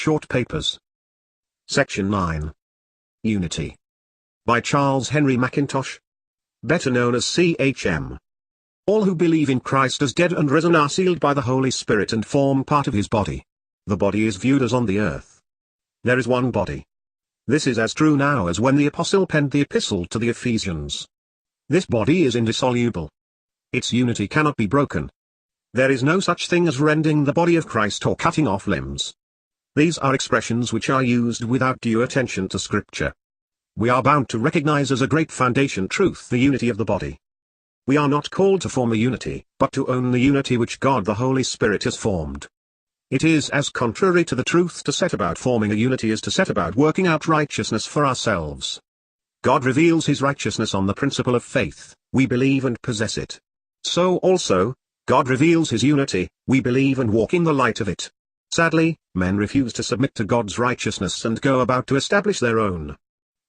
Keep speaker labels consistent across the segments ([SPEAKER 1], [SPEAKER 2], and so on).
[SPEAKER 1] short papers. Section 9. Unity. By Charles Henry Mackintosh. Better known as CHM. All who believe in Christ as dead and risen are sealed by the Holy Spirit and form part of his body. The body is viewed as on the earth. There is one body. This is as true now as when the apostle penned the epistle to the Ephesians. This body is indissoluble. Its unity cannot be broken. There is no such thing as rending the body of Christ or cutting off limbs. These are expressions which are used without due attention to Scripture. We are bound to recognize as a great foundation truth the unity of the body. We are not called to form a unity, but to own the unity which God the Holy Spirit has formed. It is as contrary to the truth to set about forming a unity as to set about working out righteousness for ourselves. God reveals his righteousness on the principle of faith, we believe and possess it. So also, God reveals his unity, we believe and walk in the light of it. Sadly, men refuse to submit to God's righteousness and go about to establish their own.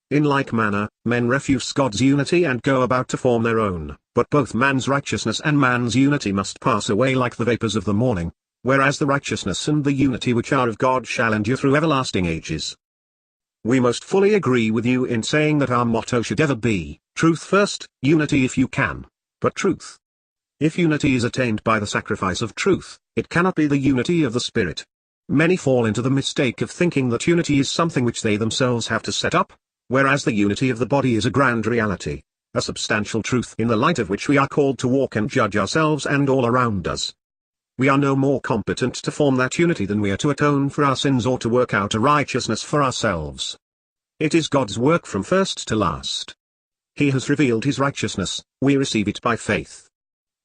[SPEAKER 1] In like manner, men refuse God's unity and go about to form their own, but both man's righteousness and man's unity must pass away like the vapors of the morning, whereas the righteousness and the unity which are of God shall endure through everlasting ages. We most fully agree with you in saying that our motto should ever be, truth first, unity if you can, but truth. If unity is attained by the sacrifice of truth, it cannot be the unity of the Spirit. Many fall into the mistake of thinking that unity is something which they themselves have to set up, whereas the unity of the body is a grand reality, a substantial truth in the light of which we are called to walk and judge ourselves and all around us. We are no more competent to form that unity than we are to atone for our sins or to work out a righteousness for ourselves. It is God's work from first to last. He has revealed his righteousness, we receive it by faith.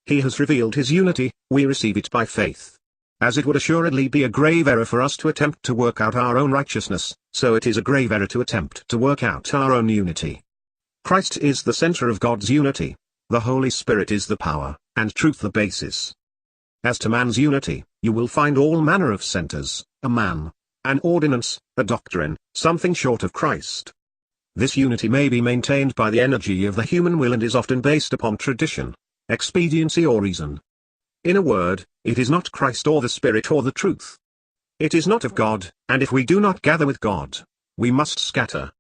[SPEAKER 1] He has revealed his unity, we receive it by faith. As it would assuredly be a grave error for us to attempt to work out our own righteousness, so it is a grave error to attempt to work out our own unity. Christ is the center of God's unity, the Holy Spirit is the power, and truth the basis. As to man's unity, you will find all manner of centers, a man, an ordinance, a doctrine, something short of Christ. This unity may be maintained by the energy of the human will and is often based upon tradition, expediency or reason. In a word, it is not Christ or the Spirit or the truth. It is not of God, and if we do not gather with God, we must scatter.